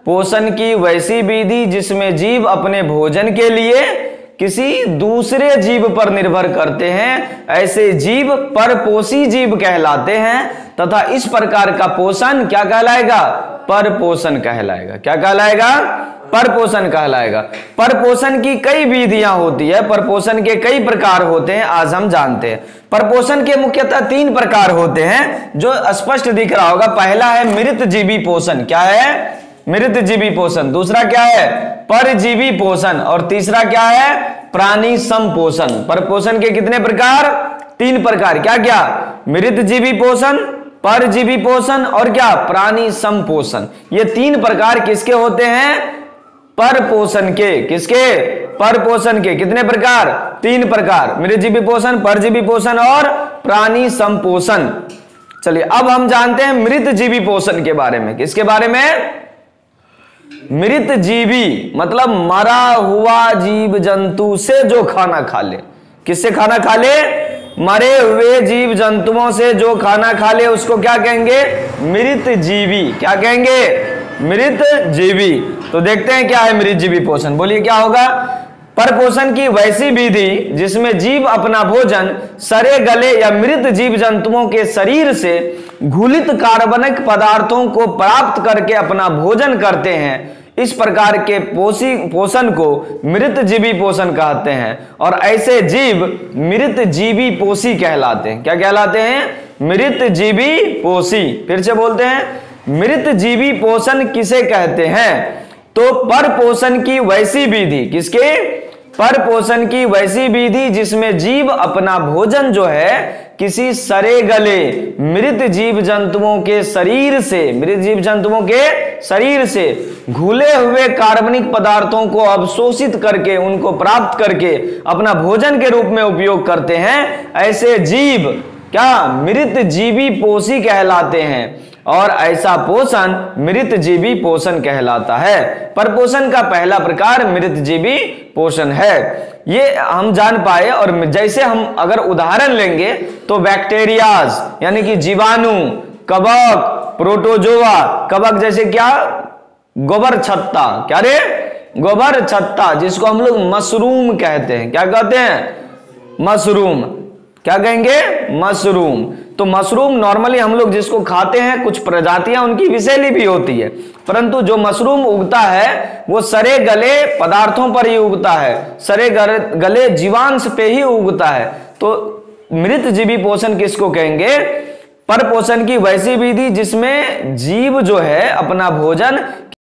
पोषण की वैसी विधि जिसमें जीव अपने भोजन के लिए किसी दूसरे जीव पर निर्भर करते हैं, ऐसे जीव परपोषी जीव कहलाते हैं तथा इस प्रकार का पोषण क्या कहलाएगा? परपोषण कहलाएगा। क्या कहलाएगा? परपोषण कहलाएगा। परपोषण की कई विधियां होती है, परपोषण के कई प्रकार होते हैं, आज हम जानते हैं। परपोषण के मुख्यतः 3 प्रकार होते हैं जो स्पष्ट दिख रहा होगा। पहला है मृतजीवी पोषण। क्या है? मृतजीवी पोषण। दूसरा क्या है? परजीवी पोषण। और तीसरा क्या है? प्राणी संपोषण। परपोषण के कितने प्रकार? 3 प्रकार। क्या क्या? मृतजीवी पोषण, परजीवी पोषण और क्या? प्राणी संपोषण। ये 3 प्रकार किसके होते हैं? परपोषण के। किसके? परपोषण के। कितने प्रकार? 3 प्रकार। मृतजीवी पोषण, परजीवी पोषण और प्राणी संपोषण। चलिए अब हम जानते हैं मृतजीवी पोषण के बारे में। किसके बारे में? मृतजीवी मतलब मरा हुआ जीव जंतु से जो खाना खा ले। किससे खाना खा ले? मरे हुए जीव जंतुओं से जो खाना खा ले उसको क्या कहेंगे? मृतजीवी। क्या कहेंगे? मृतजीवी। तो देखते हैं क्या है मृतजीवी पोषण। बोलिए क्या होगा? परपोषण की वैसी विधि जिसमें जीव अपना भोजन सड़े गले या मृत जीव जंतुओं के शरीर से घुलित कार्बनिक पदार्थों को प्राप्त करके अपना भोजन करते हैं, इस प्रकार के पोषण को मृतजीवी पोषण कहते हैं और ऐसे जीव मृतजीवी पोषी कहलाते हैं। क्या कहलाते हैं? मृतजीवी पोषी। फिर से बोलते हैं, मृतजीवी पोषण किसे कहते हैं? तो परपोषण की वैसी विधि। किसके? परपोषण की वैसी विधि जिसमें जीव अपना भोजन जो है किसी सड़े गले मृत जीव जंतुओं के शरीर से, मृत जीव जंतुओं के शरीर से घुले हुए कार्बनिक पदार्थों को अवशोषित करके उनको प्राप्त करके अपना भोजन के रूप में उपयोग करते हैं, ऐसे जीव क्या? मृतजीवी पोषी कहलाते हैं और ऐसा पोषण मृतजीवी पोषण कहलाता है। परपोषण का पहला प्रकार मृतजीवी पोषण है। ये हम जान पाए। और जैसे हम अगर उदाहरण लेंगे तो बैक्टीरियाज यानी कि जीवाणु, कवक, प्रोटोजोआ। कवक जैसे क्या? गोबर छत्ता। क्या रे? गोबर छत्ता, जिसको हम लोग मशरूम कहते हैं। क्या कहते हैं? मशरूम। क्या कहेंगे? मशरूम। तो मशरूम नॉर्मली हम लोग जिसको खाते हैं, कुछ प्रजातियां उनकी विषैली भी होती है, परंतु जो मशरूम उगता है वो सड़े गले पदार्थों पर ही उगता है, सड़े गले जीवांश पे ही उगता है। तो मृतजीवी पोषण किसको कहेंगे? परपोषण की वैसी विधि जिसमें जीव जो है अपना भोजन